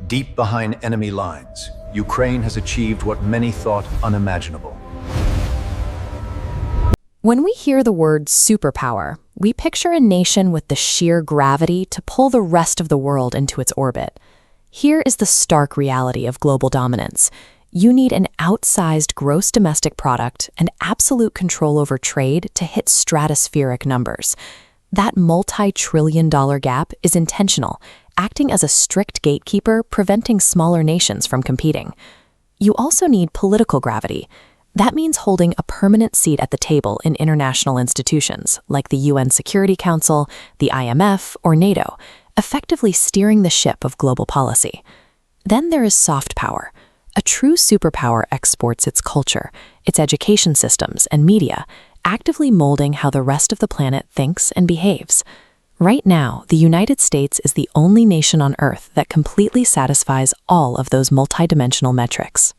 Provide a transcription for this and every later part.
Deep behind enemy lines, Ukraine has achieved what many thought unimaginable. When we hear the word superpower, we picture a nation with the sheer gravity to pull the rest of the world into its orbit. Here is the stark reality of global dominance. You need an outsized gross domestic product and absolute control over trade to hit stratospheric numbers. That multi-trillion-dollar gap is intentional, acting as a strict gatekeeper preventing smaller nations from competing. You also need political gravity. That means holding a permanent seat at the table in international institutions like the UN Security Council, the IMF, or NATO, effectively steering the ship of global policy. Then there is soft power. A true superpower exports its culture, its education systems, and media, actively molding how the rest of the planet thinks and behaves. Right now, the United States is the only nation on Earth that completely satisfies all of those multidimensional metrics.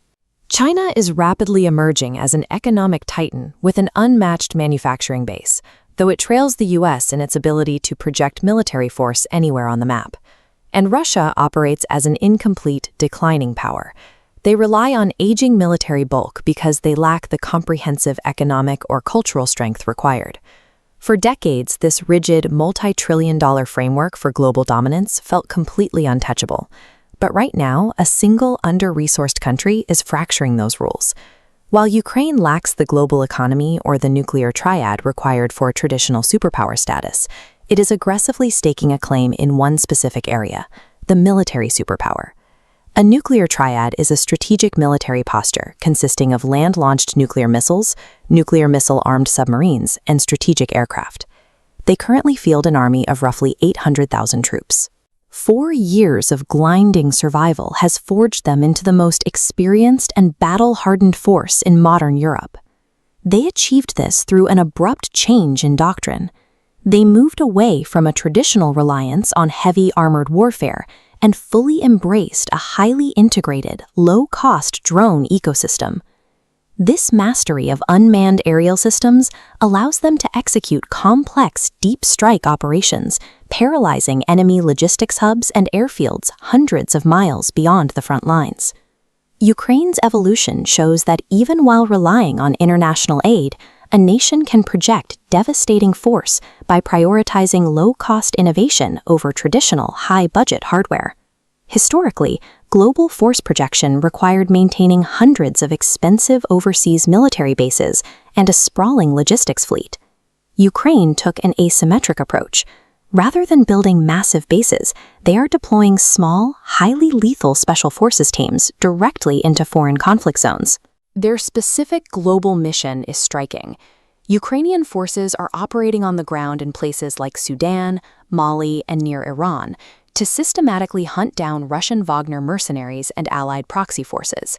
China is rapidly emerging as an economic titan with an unmatched manufacturing base, though it trails the US in its ability to project military force anywhere on the map. And Russia operates as an incomplete, declining power. They rely on aging military bulk because they lack the comprehensive economic or cultural strength required. For decades, this rigid, multi-trillion-dollar framework for global dominance felt completely untouchable. But right now, a single under-resourced country is fracturing those rules. While Ukraine lacks the global economy or the nuclear triad required for traditional superpower status, it is aggressively staking a claim in one specific area, the military superpower. A nuclear triad is a strategic military posture consisting of land-launched nuclear missiles, nuclear missile-armed submarines, and strategic aircraft. They currently field an army of roughly 800,000 troops. 4 years of grinding survival has forged them into the most experienced and battle-hardened force in modern Europe. They achieved this through an abrupt change in doctrine. They moved away from a traditional reliance on heavy armored warfare and fully embraced a highly integrated, low-cost drone ecosystem. This mastery of unmanned aerial systems allows them to execute complex deep strike operations, paralyzing enemy logistics hubs and airfields hundreds of miles beyond the front lines. Ukraine's evolution shows that even while relying on international aid, a nation can project devastating force by prioritizing low-cost innovation over traditional high-budget hardware. Historically, global force projection required maintaining hundreds of expensive overseas military bases and a sprawling logistics fleet. Ukraine took an asymmetric approach. Rather than building massive bases, they are deploying small, highly lethal special forces teams directly into foreign conflict zones. Their specific global mission is striking. Ukrainian forces are operating on the ground in places like Sudan, Mali, and near Iran to systematically hunt down Russian Wagner mercenaries and allied proxy forces.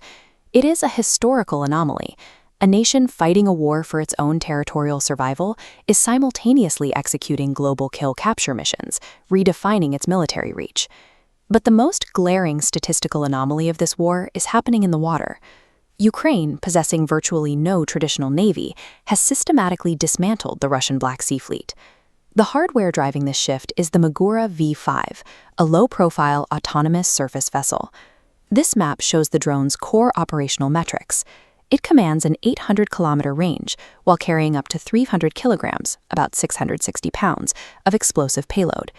It is a historical anomaly. A nation fighting a war for its own territorial survival is simultaneously executing global kill-capture missions, redefining its military reach. But the most glaring statistical anomaly of this war is happening in the water. Ukraine, possessing virtually no traditional navy, has systematically dismantled the Russian Black Sea Fleet. The hardware driving this shift is the Magura V5, a low-profile autonomous surface vessel. This map shows the drone's core operational metrics. It commands an 800-kilometer range while carrying up to 300 kilograms, about 660 pounds, of explosive payload.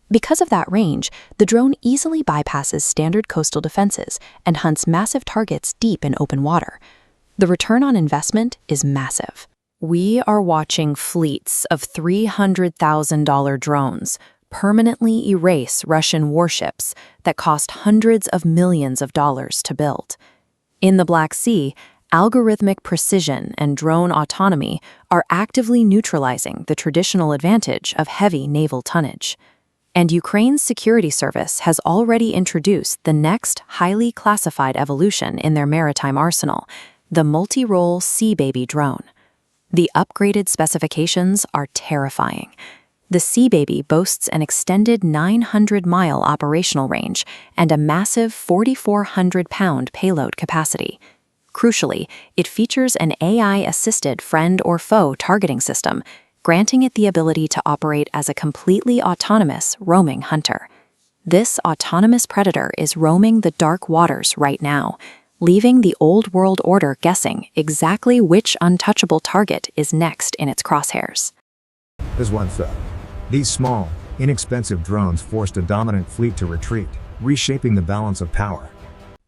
Because of that range, the drone easily bypasses standard coastal defenses and hunts massive targets deep in open water. The return on investment is massive. We are watching fleets of $300,000 drones permanently erase Russian warships that cost hundreds of millions of dollars to build. In the Black Sea, algorithmic precision and drone autonomy are actively neutralizing the traditional advantage of heavy naval tonnage. And Ukraine's security service has already introduced the next highly classified evolution in their maritime arsenal, the multi-role Sea Baby drone. The upgraded specifications are terrifying. The Sea Baby boasts an extended 900-mile operational range and a massive 4,400-pound payload capacity. Crucially, it features an AI-assisted friend or foe targeting system, granting it the ability to operate as a completely autonomous roaming hunter. This autonomous predator is roaming the dark waters right now, leaving the old world order guessing exactly which untouchable target is next in its crosshairs. As one thought, these small, inexpensive drones forced a dominant fleet to retreat, reshaping the balance of power.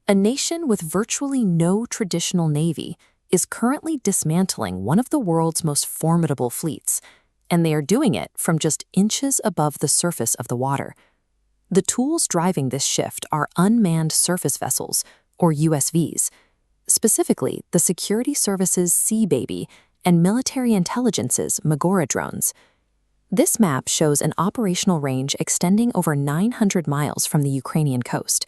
A nation with virtually no traditional navy is currently dismantling one of the world's most formidable fleets, and they are doing it from just inches above the surface of the water. The tools driving this shift are unmanned surface vessels, or USVs, specifically the Security Services Sea Baby and Military Intelligence's Magora drones. This map shows an operational range extending over 900 miles from the Ukrainian coast.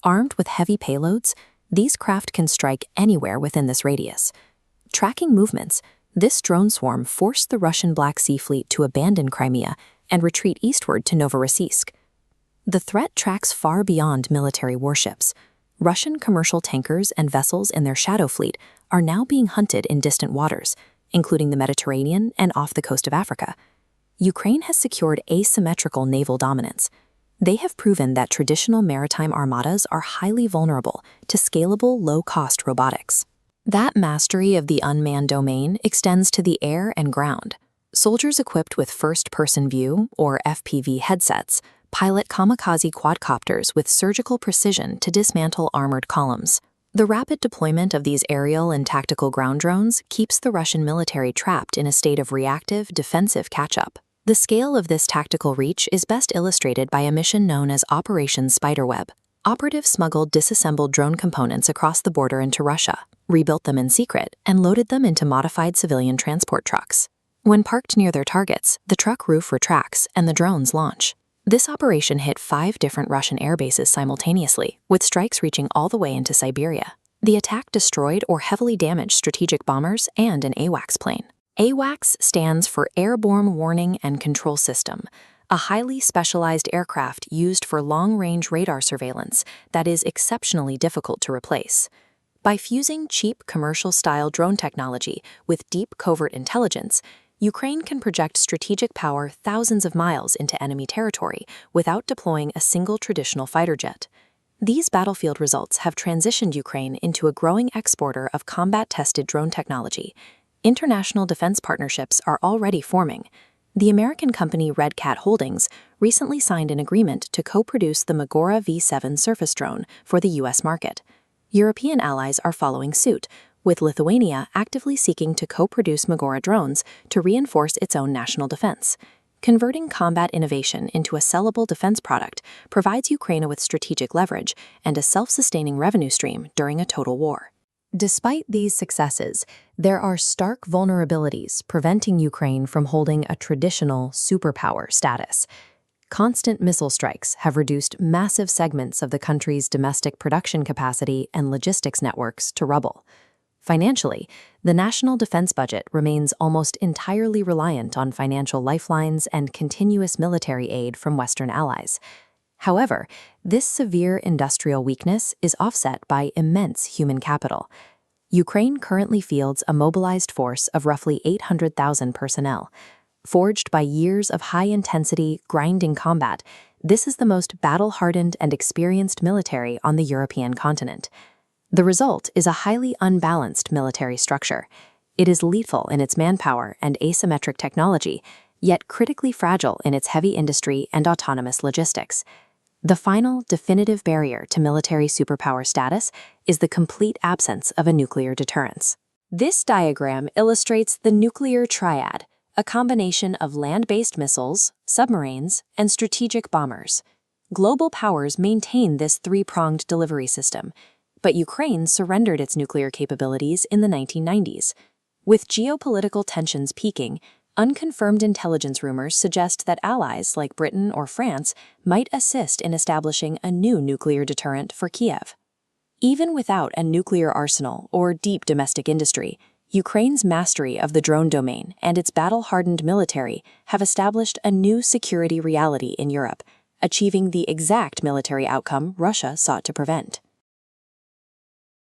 Armed with heavy payloads, these craft can strike anywhere within this radius. Tracking movements, this drone swarm forced the Russian Black Sea Fleet to abandon Crimea and retreat eastward to Novorossiysk. The threat tracks far beyond military warships. Russian commercial tankers and vessels in their shadow fleet are now being hunted in distant waters, including the Mediterranean and off the coast of Africa. Ukraine has secured asymmetrical naval dominance. They have proven that traditional maritime armadas are highly vulnerable to scalable, low-cost robotics. That mastery of the unmanned domain extends to the air and ground. Soldiers equipped with first-person view, or FPV headsets, pilot kamikaze quadcopters with surgical precision to dismantle armored columns. The rapid deployment of these aerial and tactical ground drones keeps the Russian military trapped in a state of reactive, defensive catch-up. The scale of this tactical reach is best illustrated by a mission known as Operation Spiderweb. Operatives smuggled disassembled drone components across the border into Russia, rebuilt them in secret, and loaded them into modified civilian transport trucks. When parked near their targets, the truck roof retracts and the drones launch. This operation hit 5 different Russian air bases simultaneously, with strikes reaching all the way into Siberia. The attack destroyed or heavily damaged strategic bombers and an AWACS plane. AWACS stands for Airborne Warning and Control System, a highly specialized aircraft used for long-range radar surveillance that is exceptionally difficult to replace. By fusing cheap commercial-style drone technology with deep covert intelligence, Ukraine can project strategic power thousands of miles into enemy territory without deploying a single traditional fighter jet. These battlefield results have transitioned Ukraine into a growing exporter of combat-tested drone technology. International defense partnerships are already forming. The American company Red Cat Holdings recently signed an agreement to co-produce the Magora V7 surface drone for the U.S. market. European allies are following suit, with Lithuania actively seeking to co-produce Magora drones to reinforce its own national defense. Converting combat innovation into a sellable defense product provides Ukraine with strategic leverage and a self-sustaining revenue stream during a total war. Despite these successes, there are stark vulnerabilities preventing Ukraine from holding a traditional superpower status. Constant missile strikes have reduced massive segments of the country's domestic production capacity and logistics networks to rubble. Financially, the national defense budget remains almost entirely reliant on financial lifelines and continuous military aid from Western allies. However, this severe industrial weakness is offset by immense human capital. Ukraine currently fields a mobilized force of roughly 800,000 personnel. Forged by years of high-intensity, grinding combat, this is the most battle-hardened and experienced military on the European continent. The result is a highly unbalanced military structure. It is lethal in its manpower and asymmetric technology, yet critically fragile in its heavy industry and autonomous logistics. The final, definitive barrier to military superpower status is the complete absence of a nuclear deterrence. This diagram illustrates the nuclear triad, a combination of land-based missiles, submarines, and strategic bombers. Global powers maintain this three-pronged delivery system, but Ukraine surrendered its nuclear capabilities in the 1990s. With geopolitical tensions peaking, unconfirmed intelligence rumors suggest that allies like Britain or France might assist in establishing a new nuclear deterrent for Kiev. Even without a nuclear arsenal or deep domestic industry, Ukraine's mastery of the drone domain and its battle-hardened military have established a new security reality in Europe, achieving the exact military outcome Russia sought to prevent.